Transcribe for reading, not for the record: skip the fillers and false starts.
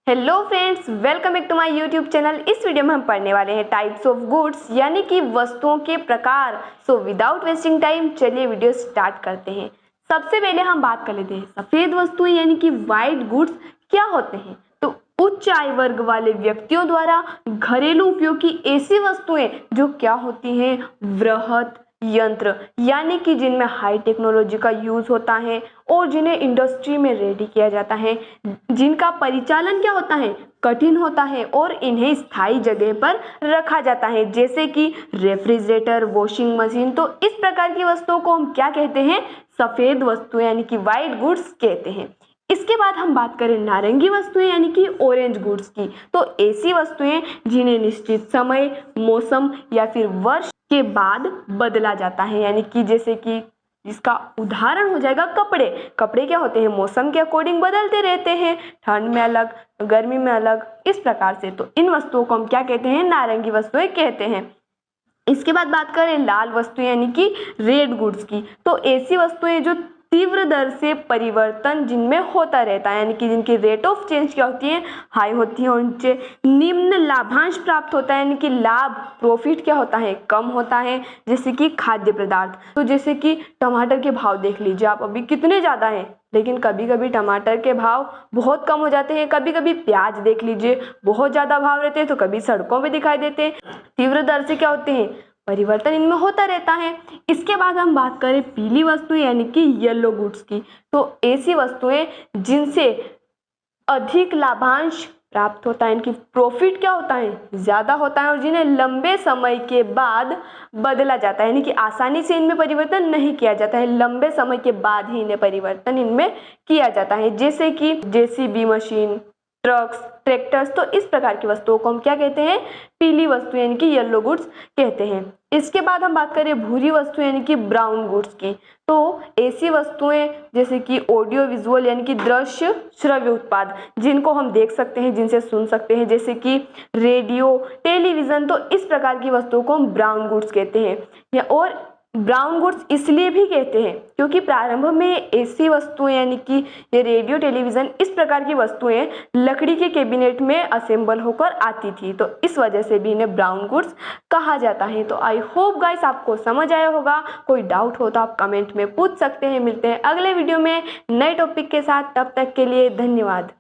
Hello friends, welcome back to my YouTube channel. इस video में हम पढ़ने वाले हैं टाइप्स ऑफ गुड्स यानी कि वस्तुओं के प्रकार। सो विदाउट वेस्टिंग टाइम चलिए वीडियो स्टार्ट करते हैं। सबसे पहले हम बात कर लेते हैं सफ़ेद वस्तुएं यानी कि वाइट गुड्स क्या होते हैं। तो उच्च आय वर्ग वाले व्यक्तियों द्वारा घरेलू उपयोग की ऐसी वस्तुएं जो क्या होती हैं, वृहत यंत्र यानी कि जिनमें हाई टेक्नोलॉजी का यूज होता है और जिन्हें इंडस्ट्री में रेडी किया जाता है, जिनका परिचालन क्या होता है, कठिन होता है और इन्हें स्थायी जगह पर रखा जाता है, जैसे कि रेफ्रिजरेटर, वॉशिंग मशीन। तो इस प्रकार की वस्तुओं को हम क्या कहते हैं, सफेद वस्तुएं यानी कि वाइट गुड्स कहते हैं। इसके बाद हम बात करें नारंगी वस्तुएं यानी कि ऑरेंज गुड्स की। तो ऐसी वस्तुएं जिन्हें निश्चित समय, मौसम या फिर वर्ष के बाद बदला जाता है, यानी कि जैसे कि इसका उदाहरण हो जाएगा कपड़े। कपड़े क्या होते हैं, मौसम के अकॉर्डिंग बदलते रहते हैं, ठंड में अलग, गर्मी में अलग, इस प्रकार से। तो इन वस्तुओं को हम क्या कहते हैं, नारंगी वस्तुएं कहते हैं। इसके बाद बात करें लाल वस्तुएं यानी कि रेड गुड्स की। तो ऐसी वस्तुएं जो तीव्र दर से परिवर्तन जिनमें होता रहता है, यानी कि जिनकी रेट ऑफ चेंज क्या होती है, हाई होती है, और उनसे निम्न लाभांश प्राप्त होता है, यानी कि लाभ, प्रॉफिट क्या होता है, कम होता है। जैसे कि खाद्य पदार्थ, तो जैसे कि टमाटर के भाव देख लीजिए आप, अभी कितने ज़्यादा हैं, लेकिन कभी कभी टमाटर के भाव बहुत कम हो जाते हैं। कभी कभी प्याज देख लीजिए, बहुत ज़्यादा भाव रहते हैं, तो कभी सड़कों पे दिखाई देते हैं। तीव्र दर से क्या होते हैं, परिवर्तन इनमें होता रहता है। इसके बाद हम बात करें पीली वस्तुएं यानी कि येलो गुड्स की। तो ऐसी वस्तुएं जिनसे अधिक लाभांश प्राप्त होता है, इनकी प्रॉफिट क्या होता है, ज़्यादा होता है, और जिन्हें लंबे समय के बाद बदला जाता है, यानी कि आसानी से इनमें परिवर्तन नहीं किया जाता है, लंबे समय के बाद ही इन्हें परिवर्तन इनमें किया जाता है। जैसे कि जेसीबी मशीन, ट्रक्स, ट्रैक्टर्स। तो इस प्रकार की वस्तुओं को हम क्या कहते हैं, पीली वस्तु यानी कि येलो गुड्स कहते हैं। इसके बाद हम बात करें भूरी वस्तु यानी कि ब्राउन गुड्स की। तो ऐसी वस्तुएं जैसे कि ऑडियो विजुअल यानी कि दृश्य श्रव्य उत्पाद, जिनको हम देख सकते हैं, जिनसे सुन सकते हैं, जैसे कि रेडियो, टेलीविजन। तो इस प्रकार की वस्तुओं को हम ब्राउन गुड्स कहते हैं। और ब्राउन गुड्स इसलिए भी कहते हैं क्योंकि प्रारंभ में ऐसी वस्तुएं यानी कि ये रेडियो, टेलीविज़न, इस प्रकार की वस्तुएं लकड़ी के कैबिनेट में असेंबल होकर आती थी। तो इस वजह से भी इन्हें ब्राउन गुड्स कहा जाता है। तो आई होप गाइस आपको समझ आया होगा। कोई डाउट हो तो आप कमेंट में पूछ सकते हैं। मिलते हैं अगले वीडियो में नए टॉपिक के साथ, तब तक के लिए धन्यवाद।